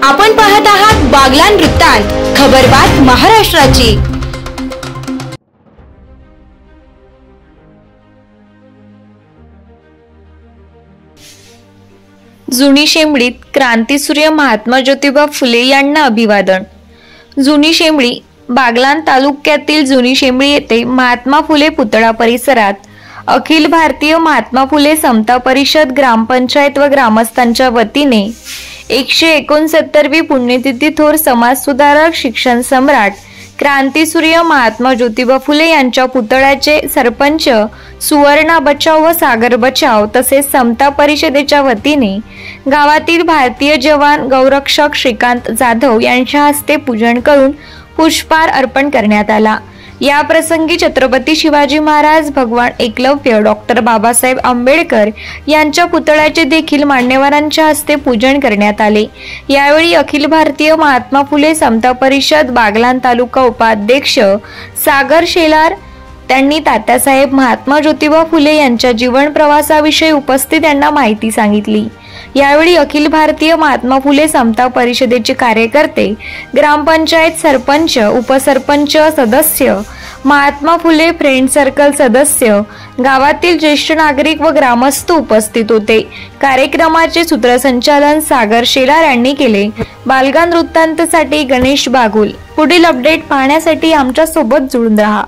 आपण पाहत आहात बागलाण वृत्तांत, खबरबात महाराष्ट्राची। जुनी शेंबडीत क्रांतीसूर्य महात्मा ज्योतिबा फुले यांना अभिवादन। जुनी शेंबडी बागलाण तालुक्यातील जुनी शेंबडी येथे महात्मा फुले पुतळा परिसरात अखिल भारतीय महात्मा फुले समता परिषद ग्रामपंचायत व ग्रामस्थांच्या वतीने 169वी पुण्यतिथी थोर समाजसुधारक, शिक्षण सम्राट, क्रांतीसूर्य महात्मा ज्योतिबा फुले यांच्या पुतळ्याचे सरपंच सुवर्णा बचाव व सागर बचाव तसेच समता परिषदेच्या वतीने गावातील भारतीय जवान गौरक्षक श्रीकांत जाधव यांच्या हस्ते पूजन करून पुष्पहार अर्पण करण्यात आला। या प्रसंगी छत्रपती शिवाजी महाराज, भगवान एकलव्य, डॉक्टर बाबासाहेब आंबेडकर यांच्या पुतळ्याचे देखील मान्यवरांच्या हस्ते पूजन करण्यात आले। यावेळी अखिल भारतीय महात्मा फुले समता परिषद बागलाण तालुका उपाध्यक्ष सागर शेलार त्यांनी तात्यासाहेब महात्मा ज्योतिबा फुले यांच्या जीवन प्रवासाविषयी उपस्थितांना माहिती सांगितली। यावेळी अखिल भारतीय महात्मा फुले समता परिषदेचे कार्यकर्ते, ग्रामपंचायत सरपंच, उपसरपंच सदस्य, महात्मा फुले फ्रेंड सर्कल सदस्य, गावातील ज्येष्ठ नागरिक व ग्रामस्थ उपस्थित होते। कार्यक्रमाचे सूत्रसंचालन सागर शेलार यांनी केले। बागलाण वृत्तांतसाठी गणेश बागुल। पुढील अपडेट पाहण्यासाठी आमच्या सोबत जुळून राहा।